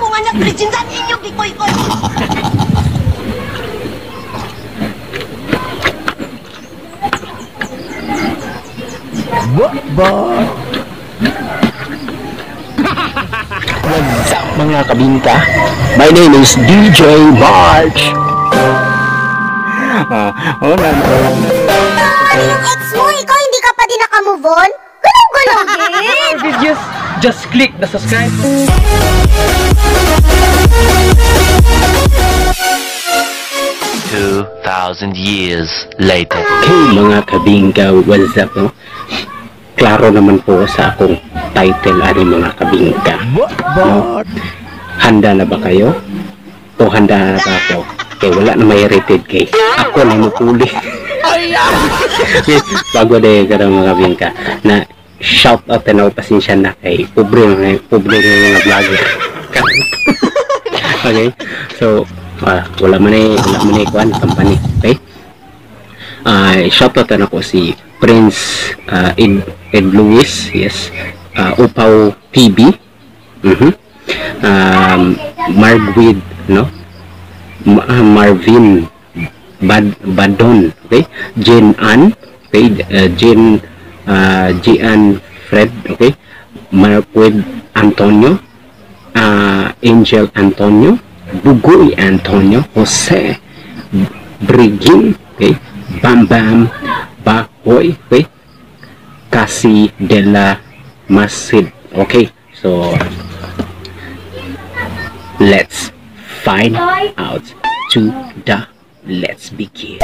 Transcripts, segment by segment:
ako nga nagpresintan inyo gikoy-koy. What's up mga kabinka? My name is DJ March. Ex mo, ikaw hindi ka pa din nakamove on? Gulong-gulong din! Just click the subscribe. 2,000 years later. Okay mga kabinka, what's up no? Klaro naman po sa akong title ani mga kabinka. No? Handa na ba kayo? O handa na ba ako? Okay, wala na may rated kay ako na mapuli. Bago de kada mga kabinka na shout out na pasensya na kay pobre na mga vlogger. Okay, so wala man eh kuan company. Okay, shout out na ko si Prince Ed Lewis, yes, Upaw TV, Margwid, no, Marvin Badon, okay, Jen Ann, okay, Gian Fred, okay, Marquid Antonio, Angel Antonio, Bugoy Antonio, Jose Brigin, okay, Bam Bam Bahoy, okay, Kasi de la Masid. Okay, so let's find out to the let's begin.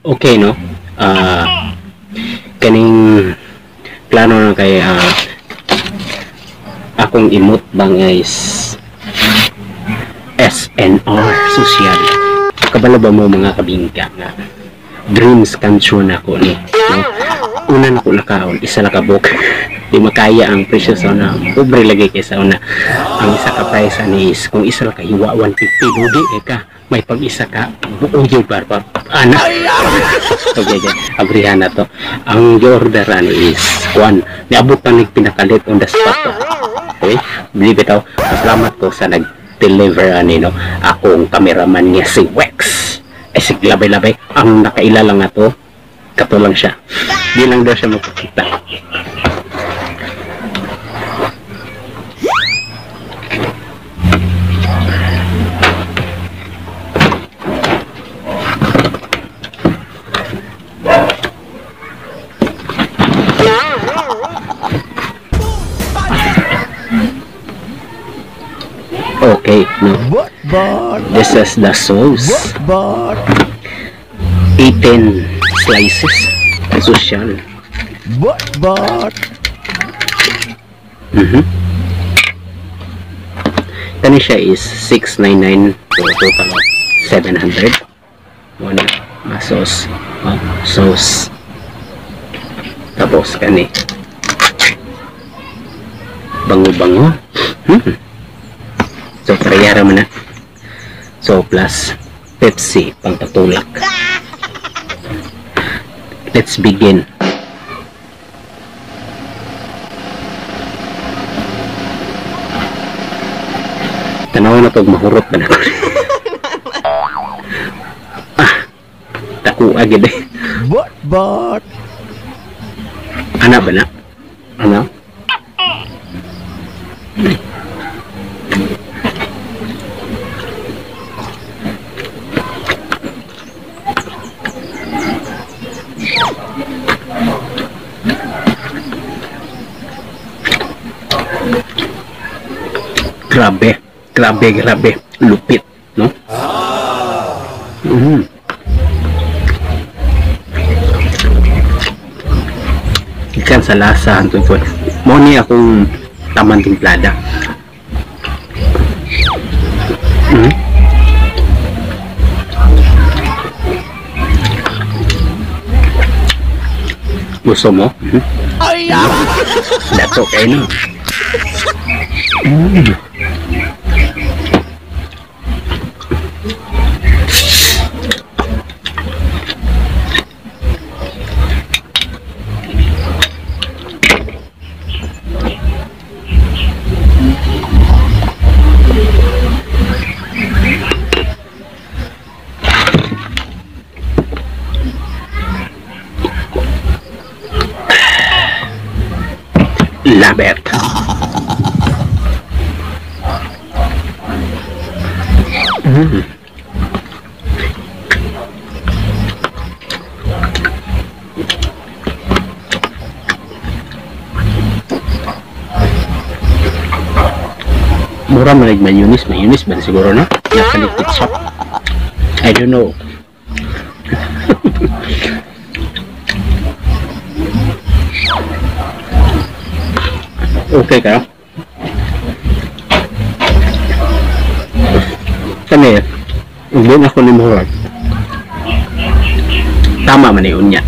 Okay no, kaning plano na kay akong imot bang is SNR social. Kabalo ba mo mga kabingka nga dreams come true na ko ni, no? Una na ko nakaon isa na kabok di makaya ang presyo sa una pobre lagi kay sa una ang isa ka price ani is kung isa lang kahiwa 150 dudi ka may pag isa ka buong yung barbar anak. Okay, abrihan na to. Ang orderan is kuan niabot pa nig pinakalit on the spot to. Okay, believe it out. Salamat ko sa nag-deliver ani no akong cameraman niya si Wex. Sig labay-labay ang nakailalang nga to kato lang siya di lang daw siya magpakita. Okay, no. This is the sauce. 18 slices. Social. Kani siya is 699 total of 700. One sauce. Sauce. Tapos kani bango-bango. So parehara man na. So plus Pepsi pang patulak. Let's begin. Tanaw na tog mahurot ba na. Taku agad eh. But ana ba na? Ana? Grabe lupit, no? Ikan sa lasa hantod ko. Mo ni akong taman timplada. Gusto mo? Dato kayo no. Love it. Mura malig mayonnaise ba siguro na? Nakaligtit siya. I don't know. Okay ka? Kami, hindi na ako ni Murat. Tama man yun niya.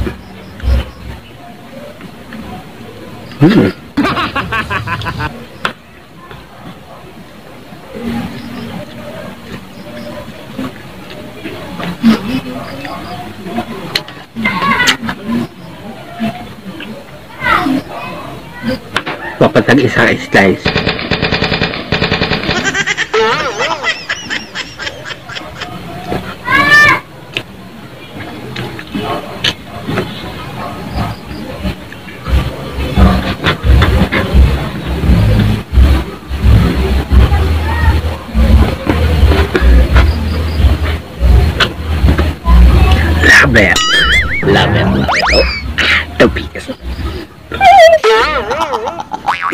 Papatag isang slice. Love it. Love it. Oh, tapis.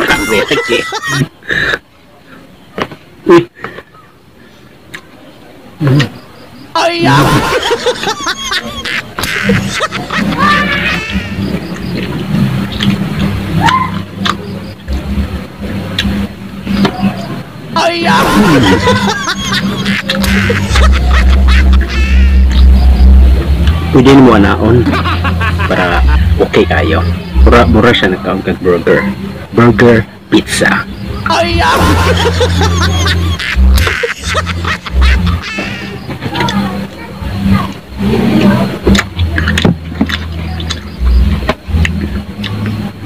Grabe lagi. Uy. Ayam! Ayam! Pwede mo anaon para okay kayo. Mura siya nagkaon kag burger. Burger pizza. Ayam!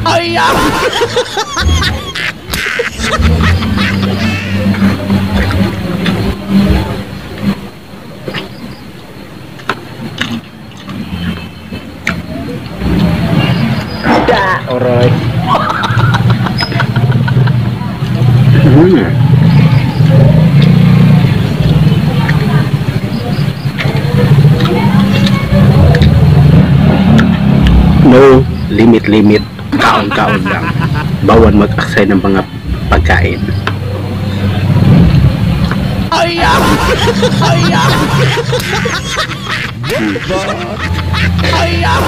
Ayam! Alright. No limit. Kaon lang. Bawan mag-aksay ng mga pagkain. Ayam! Ayam! Ayam!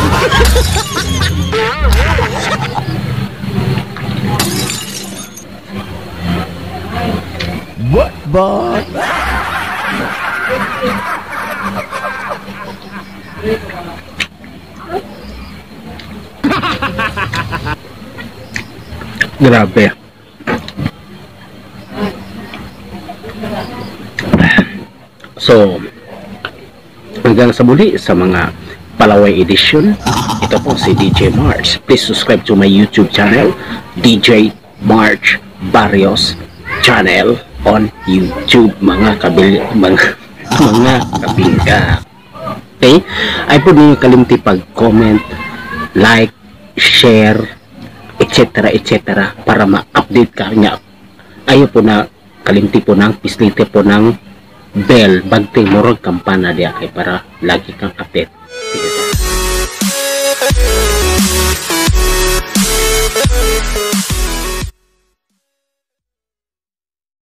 What bot? Grabe. So, hanggang sa muli sa mga Palaway Edition, ito po si DJ March. Please subscribe to my YouTube channel, DJ March Barrios channel on YouTube, mga kabingka. Okay? Ay po ninyo kalimti pag-comment, like, share, etc. para ma-update ka niya. Ayo po na kalimti po ng pislite po ng bell, bagtay morog kampana diya kay para lagi kang update.